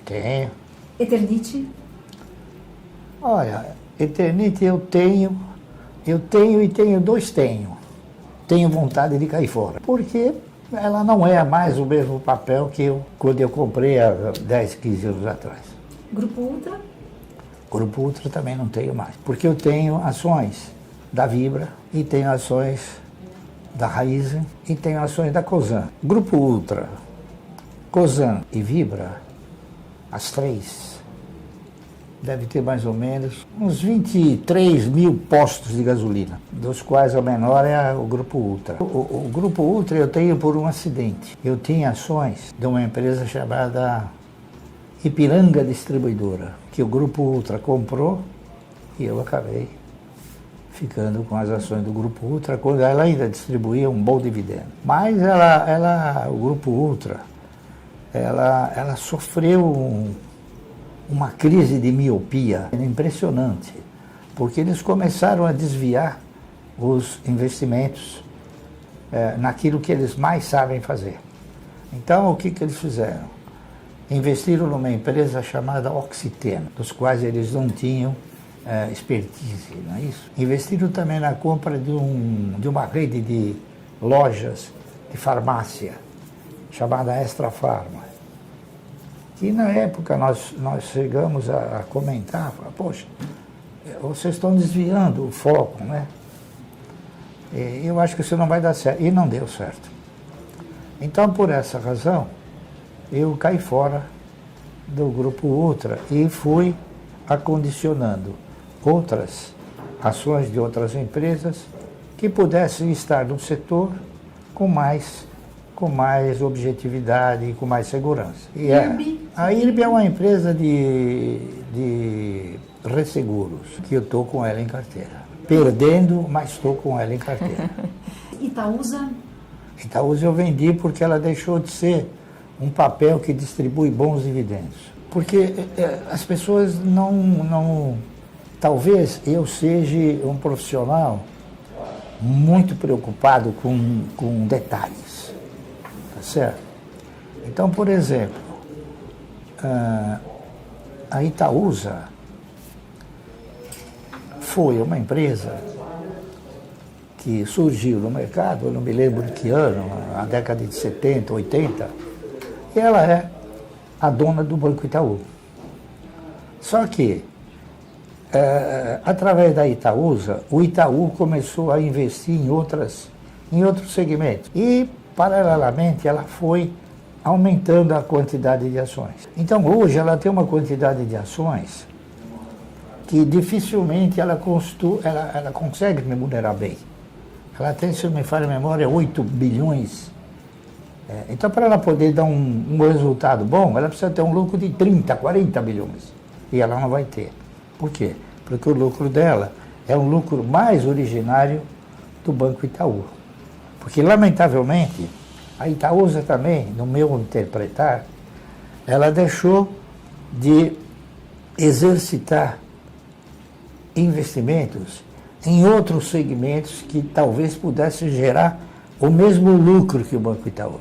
Tenho. Eternit? Olha, Eternit eu tenho e tenho dois tenho. Tenho vontade de cair fora, porque ela não é mais o mesmo papel que quando eu comprei há 10, 15 anos atrás. Grupo Ultra? Grupo Ultra também não tenho mais, porque eu tenho ações da Vibra e tenho ações da Raizen e tenho ações da Cosan. Grupo Ultra, Cosan e Vibra, as três, deve ter mais ou menos uns 23 mil postos de gasolina, dos quais a menor é o Grupo Ultra. O Grupo Ultra eu tenho por um acidente. Eu tinha ações de uma empresa chamada Ipiranga Distribuidora, que o Grupo Ultra comprou e eu acabei ficando com as ações do Grupo Ultra, quando ela ainda distribuía um bom dividendo. Mas o Grupo Ultra, ela sofreu uma crise de miopia impressionante, porque eles começaram a desviar os investimentos naquilo que eles mais sabem fazer. Então, o que eles fizeram? Investiram numa empresa chamada Oxiteno, dos quais eles não tinham expertise, não é isso? Investiram também na compra de uma rede de lojas de farmácia, chamada Extra Farma, que na época nós chegamos a comentar, poxa, vocês estão desviando o foco, né? Eu acho que isso não vai dar certo. E não deu certo. Então, por essa razão, eu caí fora do Grupo Ultra e fui acondicionando outras ações de outras empresas que pudessem estar no setor com mais objetividade e com mais segurança. E a IRB é uma empresa de resseguros, que eu estou com ela em carteira. Perdendo, mas estou com ela em carteira. Itaúsa? Itaúsa eu vendi porque ela deixou de ser um papel que distribui bons dividendos. Porque as pessoas não... Talvez eu seja um profissional muito preocupado com detalhes. Certo? Então, por exemplo, a Itaúsa foi uma empresa que surgiu no mercado, eu não me lembro de que ano, na década de 70, 80, e ela é a dona do Banco Itaú. Só que, através da Itaúsa, o Itaú começou a investir em outros segmentos. E paralelamente, ela foi aumentando a quantidade de ações. Então, hoje, ela tem uma quantidade de ações que dificilmente ela consegue remunerar bem. Ela tem, se não me falha a memória, 8 bilhões. Então, para ela poder dar um resultado bom, ela precisa ter um lucro de 30, 40 bilhões. E ela não vai ter. Por quê? Porque o lucro dela é um lucro mais originário do Banco Itaú. Porque, lamentavelmente, a Itaúsa também, no meu interpretar, ela deixou de exercitar investimentos em outros segmentos que talvez pudessem gerar o mesmo lucro que o Banco Itaú.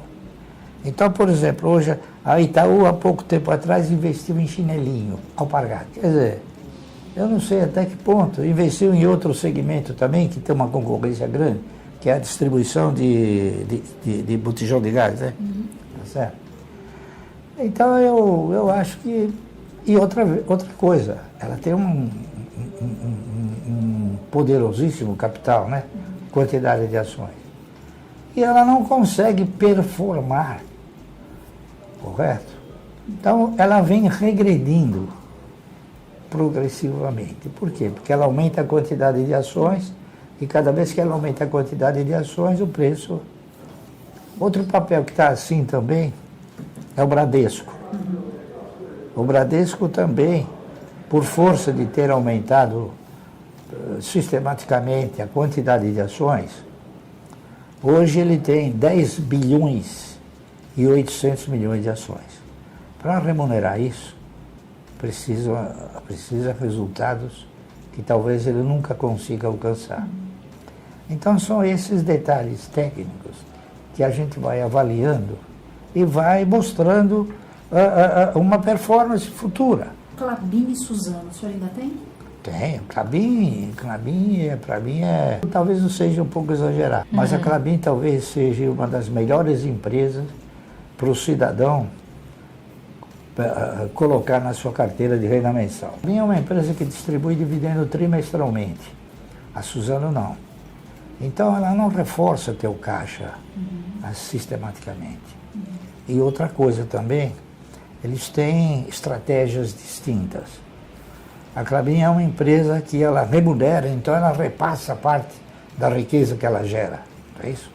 Então, por exemplo, hoje a Itaú, há pouco tempo atrás, investiu em chinelinho, alpargata. Quer dizer, eu não sei até que ponto, investiu em outro segmento também, que tem uma concorrência grande, que é a distribuição de botijão de gás, né? Uhum. Tá certo? Então, eu acho que... E outra coisa, ela tem um poderosíssimo capital, né? Quantidade de ações. E ela não consegue performar, correto? Então, ela vem regredindo progressivamente. Por quê? Porque ela aumenta a quantidade de ações e cada vez que ela aumenta a quantidade de ações, o preço... Outro papel que está assim também é o Bradesco. O Bradesco também, por força de ter aumentado sistematicamente a quantidade de ações, hoje ele tem 10 bilhões e 800 milhões de ações. Para remunerar isso, precisa resultados que talvez ele nunca consiga alcançar. Então são esses detalhes técnicos que a gente vai avaliando e vai mostrando uma performance futura. Klabin e Suzano, o senhor ainda tem? Tem, Klabin para mim talvez não seja um pouco exagerado, mas a Klabin talvez seja uma das melhores empresas para o cidadão colocar na sua carteira de renda mensal. A Klabin é uma empresa que distribui dividendo trimestralmente, a Suzano não. Então ela não reforça teu caixa sistematicamente. E outra coisa também, eles têm estratégias distintas. A Klabin é uma empresa que ela remunera, então ela repassa parte da riqueza que ela gera, não é isso?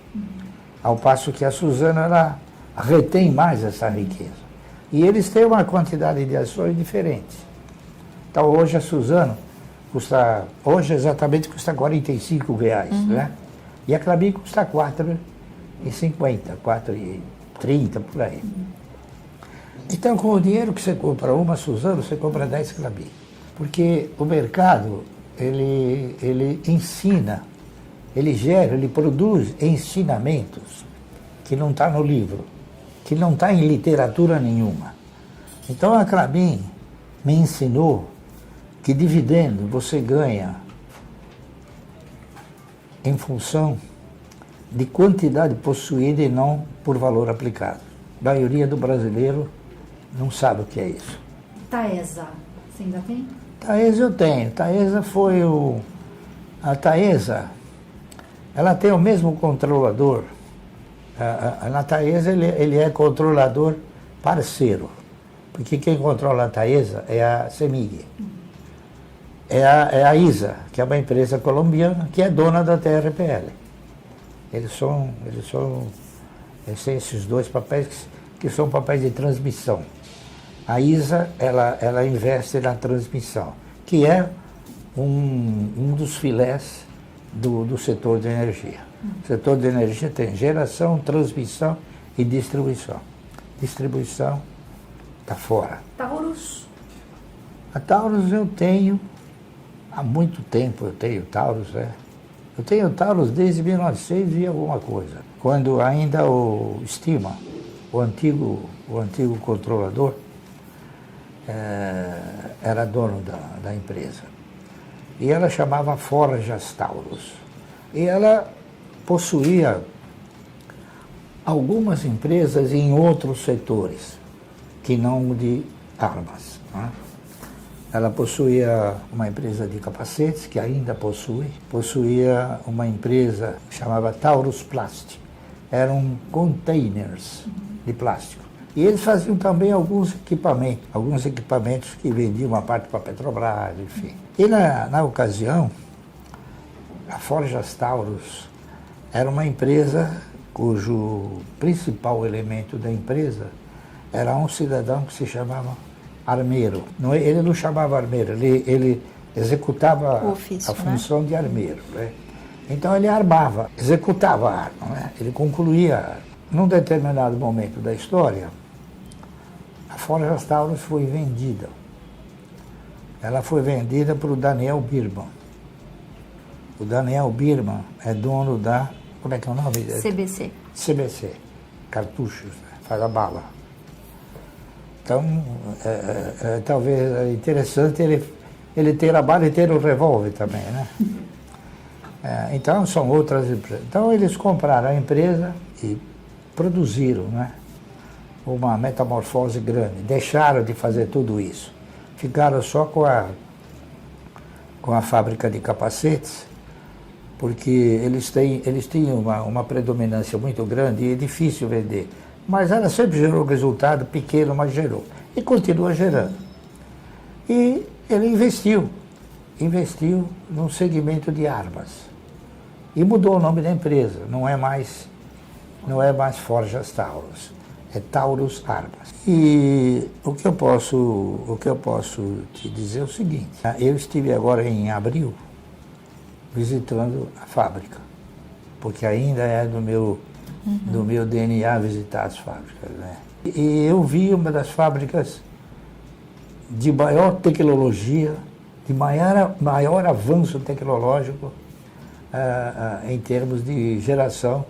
Ao passo que a Suzano, ela retém mais essa riqueza. E eles têm uma quantidade de ações diferentes. Então hoje a Suzano hoje exatamente custa R$45, né? E a Klabin custa R$4,50, R$4,30, por aí. Então com o dinheiro que você compra uma Suzano, você compra 10 Klabin. Porque o mercado, ele ensina, ele gera, ele produz ensinamentos que não está no livro, que não está em literatura nenhuma. Então a Klabin me ensinou que dividendo você ganha em função de quantidade possuída e não por valor aplicado. A maioria do brasileiro não sabe o que é isso. Taesa, você ainda tem? Taesa eu tenho. Taesa foi a Taesa, ela tem o mesmo controlador. Na Taesa ele é controlador parceiro, porque quem controla a Taesa é a CEMIG. É a ISA, que é uma empresa colombiana, que é dona da TRPL. Eles têm esses dois papéis que são papéis de transmissão. A ISA, ela investe na transmissão, que é um dos filés do setor de energia. O setor de energia tem geração, transmissão e distribuição. Distribuição está fora. Taurus? A Taurus eu tenho, há muito tempo eu tenho Taurus, né? Eu tenho Taurus desde 1900 e alguma coisa. Quando ainda o Estima, o antigo controlador, era dono da empresa. E ela chamava Forjas Taurus. E ela possuía algumas empresas em outros setores, que não de armas, né? Ela possuía uma empresa de capacetes, que ainda possuía uma empresa que chamava Taurus Plast. Eram containers de plástico. E eles faziam também alguns equipamentos que vendiam uma parte para a Petrobras, enfim. E na ocasião, a Forjas Taurus era uma empresa cujo principal elemento da empresa era um cidadão que se chamava armeiro. Ele não chamava armeiro, ele executava a função de armeiro, né? Então ele armava, executava a arma, né? Ele concluía a arma. Num determinado momento da história, a Forjas Taurus foi vendida. Ela foi vendida para o Daniel Birman. O Daniel Birman é dono da, como é que é o nome? CBC. CBC, cartuchos, né? Faz a bala. Então, talvez é interessante ele ter a bala e ter o revólver também, né? Então, são outras empresas. Então, eles compraram a empresa e produziram, né, uma metamorfose grande. Deixaram de fazer tudo isso. Ficaram só com a fábrica de capacetes, porque eles tinham uma predominância muito grande e é difícil vender. Mas ela sempre gerou resultado pequeno, mas gerou. E continua gerando. E ele investiu num segmento de armas. E mudou o nome da empresa. Não é mais Forjas Taurus. É Taurus Armas. E o que eu posso te dizer é o seguinte. Eu estive agora em abril visitando a fábrica, porque ainda é do meu DNA visitar as fábricas, né? E eu vi uma das fábricas de maior tecnologia, de maior avanço tecnológico em termos de geração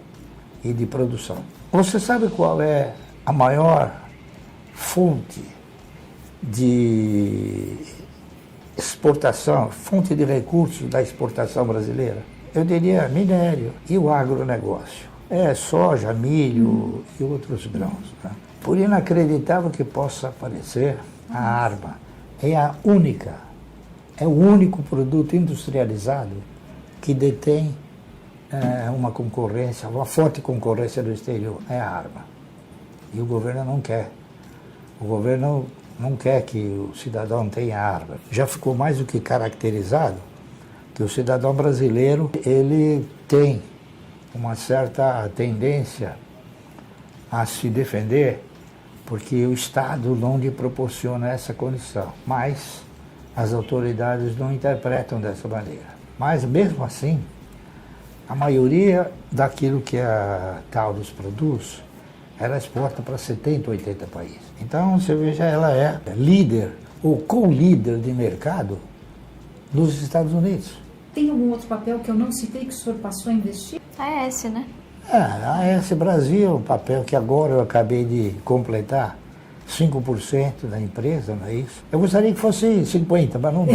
e de produção. Você sabe qual é a maior fonte de exportação, fonte de recursos da exportação brasileira, eu diria minério e o agronegócio. Soja, milho e outros grãos. Né? Por inacreditável que possa parecer, a arma é o único produto industrializado que detém uma forte concorrência do exterior, é a arma. E o governo não quer. O governo não quer que o cidadão tenha arma. Já ficou mais do que caracterizado que o cidadão brasileiro, ele tem uma certa tendência a se defender porque o Estado não lhe proporciona essa condição. Mas as autoridades não interpretam dessa maneira. Mas mesmo assim, a maioria daquilo que a Taurus produz, ela exporta para 70, 80 países. Então, você veja, ela é líder ou co-líder de mercado nos Estados Unidos. Tem algum outro papel que eu não citei que o senhor passou a investir? A AES, né? A AES Brasil, um papel que agora eu acabei de completar, 5% da empresa, não é isso? Eu gostaria que fosse 50%, mas não dá.